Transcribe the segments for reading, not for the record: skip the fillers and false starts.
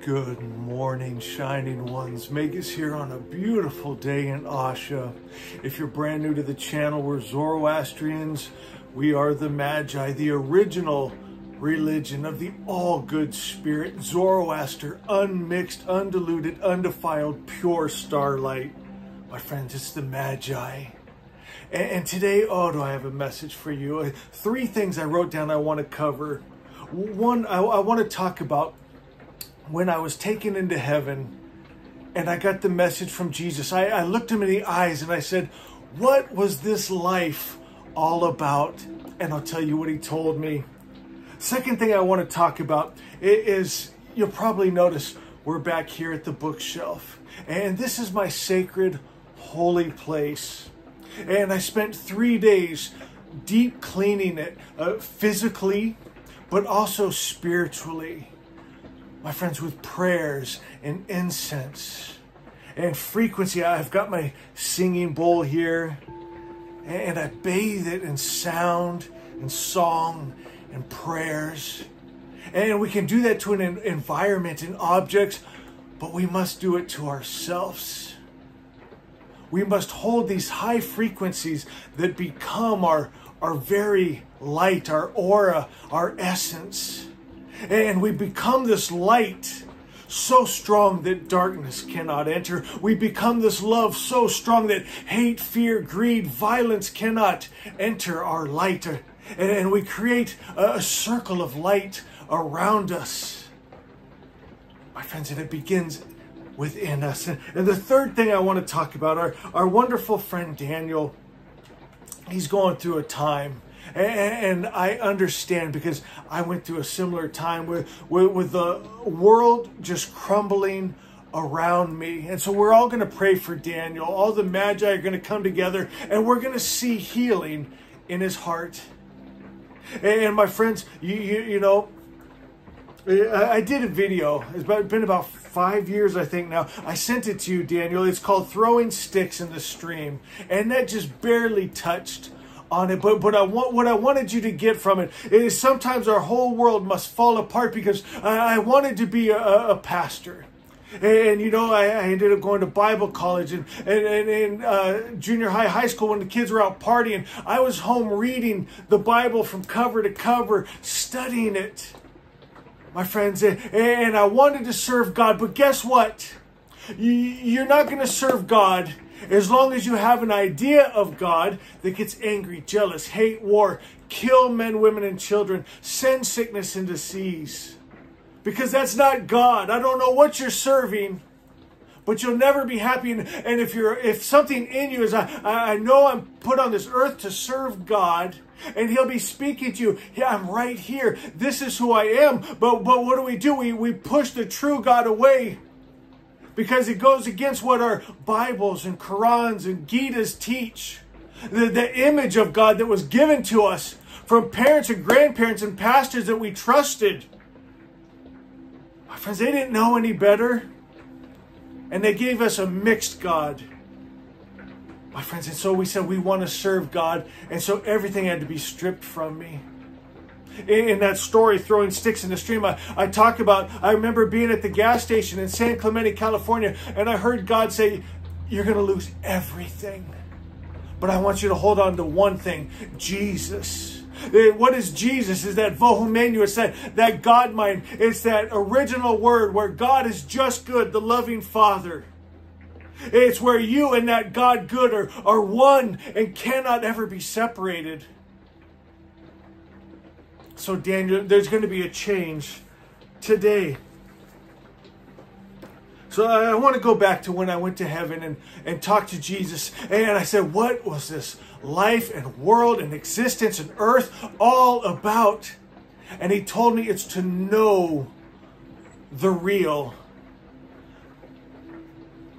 Good morning, shining ones. Megas here on a beautiful day in Asha. If you're brand new to the channel, we're Zoroastrians. We are the Magi, the original religion of the all-good spirit, Zoroaster, unmixed, undiluted, undefiled, pure starlight. My friends, it's the Magi. And today, do I have a message for you. 3 things I wrote down I want to cover. One, I want to talk about when I was taken into heaven and I got the message from Jesus. I looked him in the eyes and I said, what was this life all about? And I'll tell you what he told me. Second thing I want to talk about is, you'll probably notice we're back here at the bookshelf. And this is my sacred, holy place. And I spent 3 days deep cleaning it, physically, but also spiritually. My friends, with prayers and incense and frequency. I've got my singing bowl here, and I bathe it in sound and song and prayers. And we can do that to an environment and objects, but we must do it to ourselves. We must hold these high frequencies that become our very light, our aura, our essence. And we become this light so strong that darkness cannot enter. We become this love so strong that hate, fear, greed, violence cannot enter our light. And we create a circle of light around us. My friends, and it begins within us. And the third thing I want to talk about, our wonderful friend Daniel, he's going through a time. And I understand, because I went through a similar time with the world just crumbling around me. And so we're all going to pray for Daniel. All the Magi are going to come together, and we're going to see healing in his heart. And my friends, you know, I did a video. It's been about 5 years, I think now. I sent it to you, Daniel. It's called Throwing Sticks in the Stream. And that just barely touched on it, but what I wanted you to get from it is sometimes our whole world must fall apart, because I wanted to be a pastor. And you know, I ended up going to Bible college and junior high school. When the kids were out partying, I was home reading the Bible from cover to cover, studying it, my friends. And I wanted to serve God, but guess what? You're not going to serve God as long as you have an idea of God that gets angry, jealous, hate, war, kill men, women, and children, send sickness and disease. Because that's not God. I don't know what you're serving, but you'll never be happy. And if something in you is, I know I'm put on this earth to serve God, and he'll be speaking to you. Yeah, I'm right here. This is who I am. But what do? We push the true God away, because it goes against what our Bibles and Qurans and Gitas teach. The image of God that was given to us from parents and grandparents and pastors that we trusted. My friends, they didn't know any better. And they gave us a mixed God. My friends, and so we said we want to serve God. And so everything had to be stripped from me. In that story, Throwing Sticks in the Stream, I talk about, I remember being at the gas station in San Clemente, California, and I heard God say, you're going to lose everything, but I want you to hold on to one thing, Jesus. What is Jesus? Is that Vohumenu? It's that God mind. It's that original word where God is just good, the loving Father. It's where you and that God good are one and cannot ever be separated. So Daniel, there's going to be a change today. So I want to go back to when I went to heaven and talked to Jesus. And I said, what was this life and world and existence and earth all about? And he told me it's to know the real.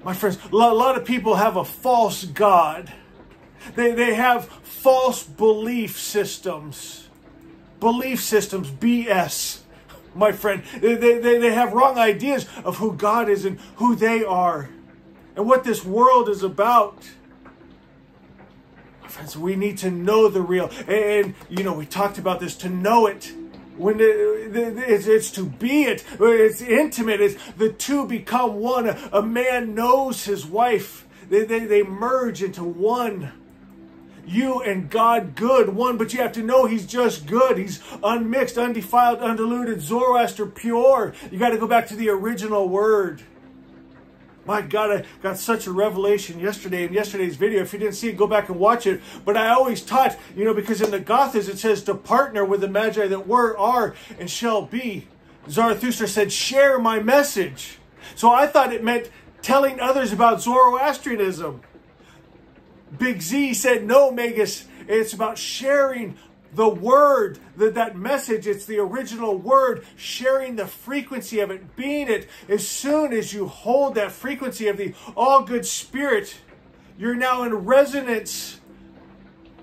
My friends, a lot of people have a false God. They have false belief systems. Belief systems, BS, my friend. They have wrong ideas of who God is and who they are and what this world is about. My friends, we need to know the real. And, you know, we talked about this, to know it When it's to be it, it's intimate. It's the two become one. A man knows his wife. They merge into one. You and God, good, one, but you have to know He's just good. He's unmixed, undefiled, undiluted, Zoroaster, pure. You got to go back to the original word. My God, I got such a revelation yesterday in yesterday's video. If you didn't see it, go back and watch it. But I always taught, because in the Gathas it says to partner with the Magi that were, are, and shall be. Zarathustra said, share my message. So I thought it meant telling others about Zoroastrianism. Big Z said, no, Magus, it's about sharing the word, that message. It's the original word, sharing the frequency of it, being it. As soon as you hold that frequency of the all good spirit, you're now in resonance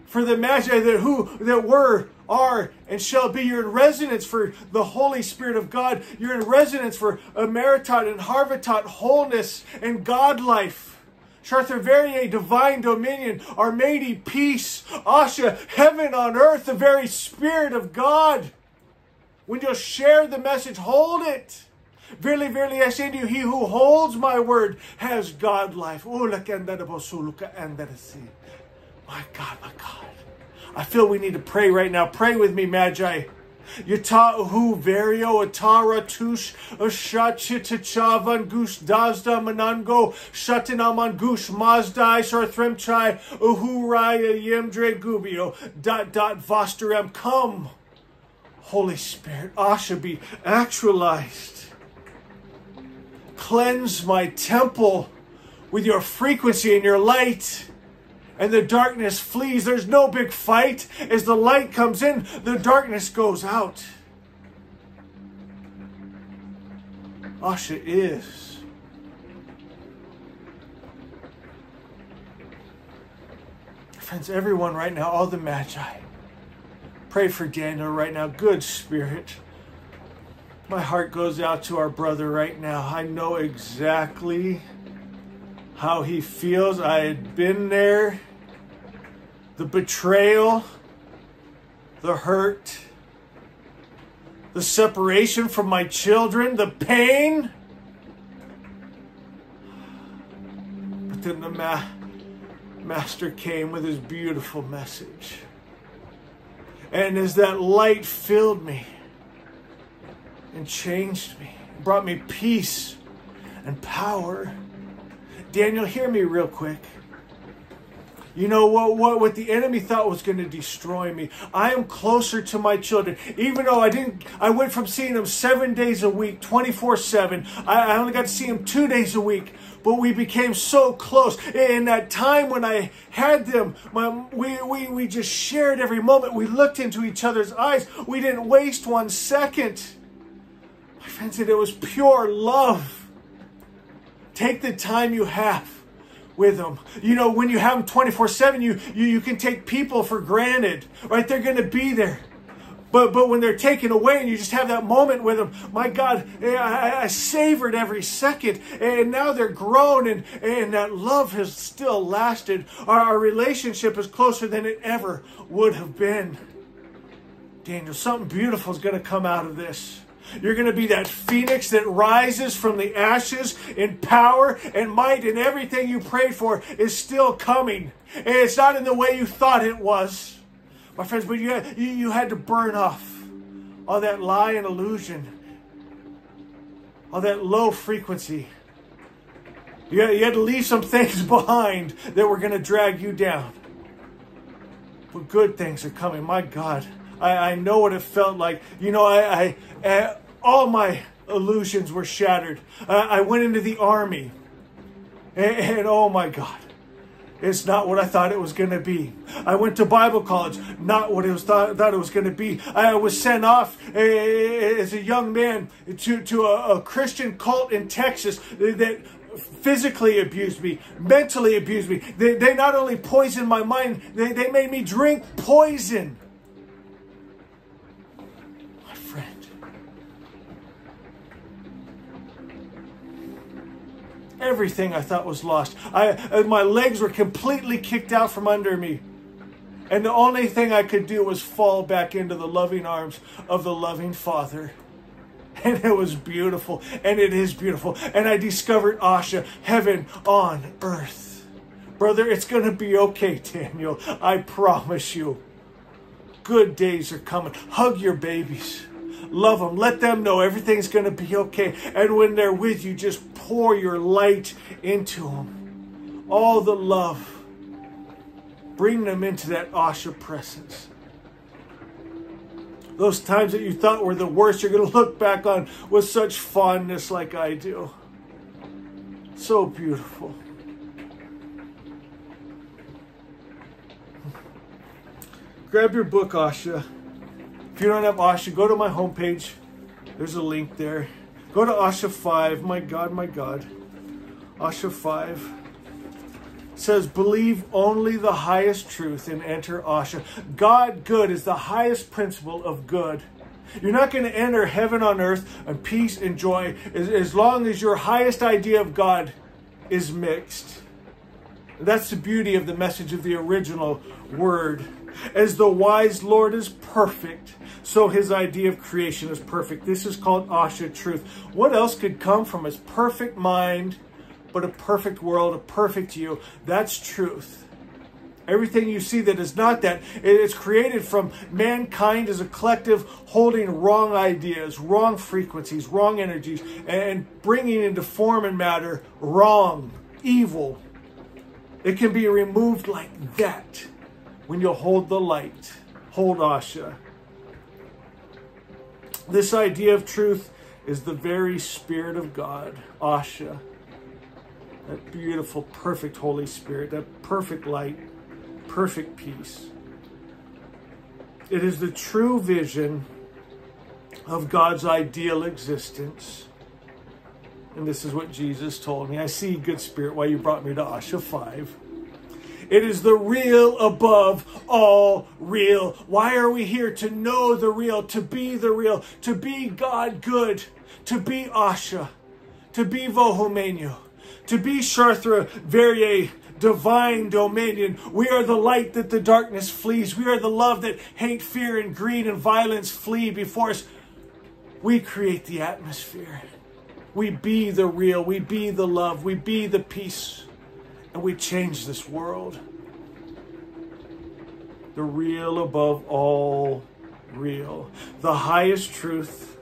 for the Magi that were, are, and shall be. You're in resonance for the Holy Spirit of God. You're in resonance for Emeritat and Harvatat, wholeness and God life. Chartherverier, divine dominion, Armadi, peace, Asha, heaven on earth, the very Spirit of God. When you'll share the message, hold it. Verily, verily, I say to you, he who holds my word has God life. My God, my God. I feel we need to pray right now. Pray with me, Magi. Yatahu Vario Atara Tush Ashachitachavan Gush Dazda Manango Shatinaman Gush Mazdai Sarthremchai Uhuraya Yemdre Gubio Vosterem. Come, Holy Spirit, Asha, be actualized. Cleanse my temple with your frequency and your light. And the darkness flees. There's no big fight. As the light comes in, the darkness goes out. Asha is. Friends, everyone right now, all the Magi, pray for Daniel right now. Good Spirit. My heart goes out to our brother right now. I know exactly how he feels. I had been there. The betrayal, the hurt, the separation from my children, the pain. But then the Master came with his beautiful message. And as that light filled me and changed me, brought me peace and power. Daniel, hear me real quick. You know what the enemy thought was going to destroy me. I am closer to my children. Even though I went from seeing them 7 days a week, 24/7. I only got to see them 2 days a week. But we became so close. In that time when I had them, we just shared every moment. We looked into each other's eyes. We didn't waste 1 second. My friend said it was pure love. Take the time you have with them. When you have them 24/7, you can take people for granted, right? They're going to be there. But when they're taken away and you just have that moment with them, my God, I savored every second. And now they're grown and that love has still lasted. Our relationship is closer than it ever would have been. Daniel, something beautiful is going to come out of this. You're going to be that phoenix that rises from the ashes in power and might, and everything you prayed for is still coming. And it's not in the way you thought it was, my friends, but you had to burn off all that lie and illusion, all that low frequency. You had to leave some things behind that were going to drag you down. But good things are coming. My God, I know what it felt like. All my illusions were shattered. I went into the army. And oh my God, it's not what I thought it was going to be. I went to Bible college, not what it was thought it was going to be. I was sent off as a young man to a Christian cult in Texas that physically abused me, mentally abused me. They not only poisoned my mind, they made me drink poison. My friend. Everything I thought was lost. My legs were completely kicked out from under me. And the only thing I could do was fall back into the loving arms of the loving Father. And it was beautiful, and it is beautiful. And I discovered Asha, heaven on earth. Brother, it's going to be okay, Daniel. I promise you. Good days are coming. Hug your babies. Love them. Let them know everything's going to be okay. And when they're with you, just pour your light into them. All the love. Bring them into that Asha presence. Those times that you thought were the worst, you're going to look back on with such fondness like I do. So beautiful. Grab your book, Asha. If you don't have Asha, go to my homepage. There's a link there. Go to Asha 5. My God, my God. Asha 5. It says, believe only the highest truth and enter Asha. God good is the highest principle of good. You're not going to enter heaven on earth and peace and joy as long as your highest idea of God is mixed. That's the beauty of the message of the original word. As the wise Lord is perfect, so his idea of creation is perfect. This is called Asha truth. What else could come from his perfect mind but a perfect world, a perfect you? That's truth. Everything you see that is not that, it's created from mankind as a collective holding wrong ideas, wrong frequencies, wrong energies, and bringing into form and matter wrong, evil. It can be removed like that when you hold the light. Hold Asha. This idea of truth is the very Spirit of God, Asha. That beautiful, perfect Holy Spirit, that perfect light, perfect peace. It is the true vision of God's ideal existence. And this is what Jesus told me. I see, good Spirit, why you brought me to Asha 5. It is the real above all real. Why are we here? To know the real, to be the real, to be God good, to be Asha, to be Vohumenyo, to be Charthra Verye, divine dominion. We are the light that the darkness flees. We are the love that hate, fear, and greed and violence flee before us. We create the atmosphere. We be the real. We be the love. We be the peace. And we change this world. The real above all real. The highest truth.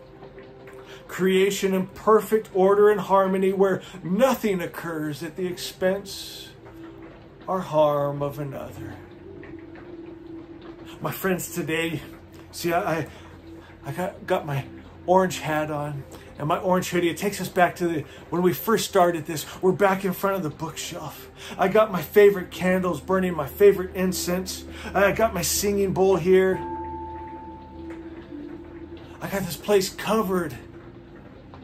Creation in perfect order and harmony where nothing occurs at the expense or harm of another. My friends, today, see, I got my orange hat on. And my orange hoodie, it takes us back to when we first started this. We're back in front of the bookshelf. I got my favorite candles burning, my favorite incense. I got my singing bowl here. I got this place covered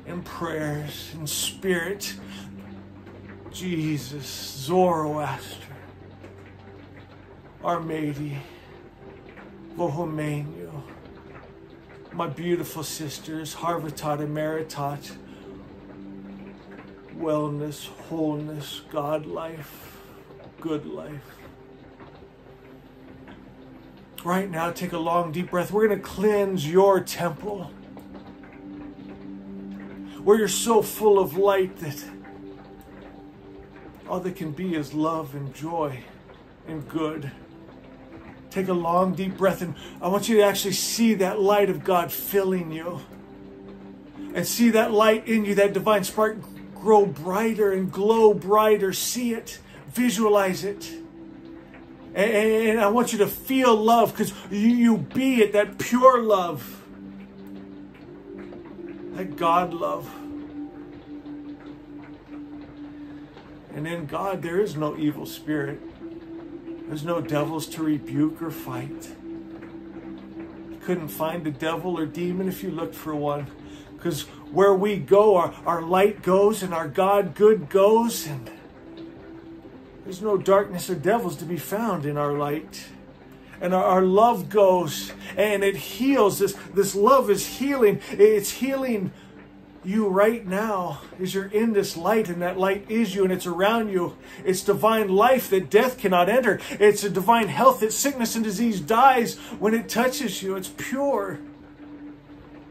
in prayers, in spirit. Jesus, Zoroaster, Armadi, Vohumenyo. My beautiful sisters, Harvatat and Maritat, wellness, wholeness, God life, good life. Right now, take a long, deep breath. We're going to cleanse your temple, where you're so full of light that all that can be is love and joy and good. Take a long, deep breath, and I want you to actually see that light of God filling you. And see that light in you, that divine spark, grow brighter and glow brighter. See it. Visualize it. And I want you to feel love, because you be it, that pure love. That God love. And in God, there is no evil spirit. There's no devils to rebuke or fight. You couldn't find a devil or demon if you looked for one. Because where we go, our light goes and our God good goes. And there's no darkness or devils to be found in our light. And our love goes and it heals. This love is healing. It's healing you right now is you're in this light, and that light is you, and it's around you. It's divine life that death cannot enter. It's a divine health that sickness and disease dies when it touches you. It's pure.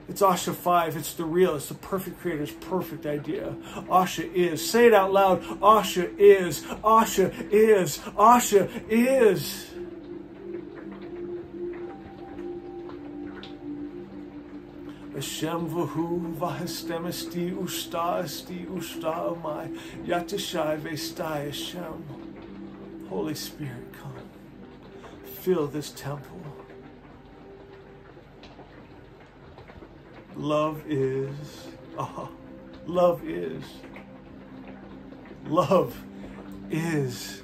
It's Asha 5. It's the real. It's the perfect creator's perfect idea. Asha is. Say it out loud. Asha is. Asha is. Asha is. Hashem vahu vahestemesti usta esti usta amai yatashai vestai Hashem. Holy Spirit, come. Fill this temple. Love is. Love is. Love is.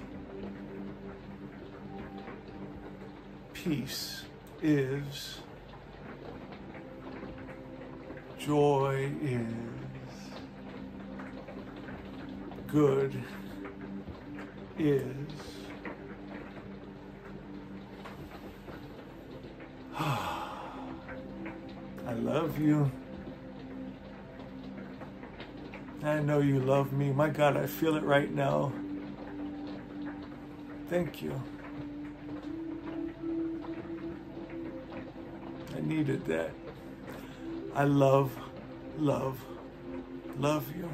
Peace is. Joy is. Good is. I love you. I know you love me. My God, I feel it right now. Thank you. I needed that. I love you.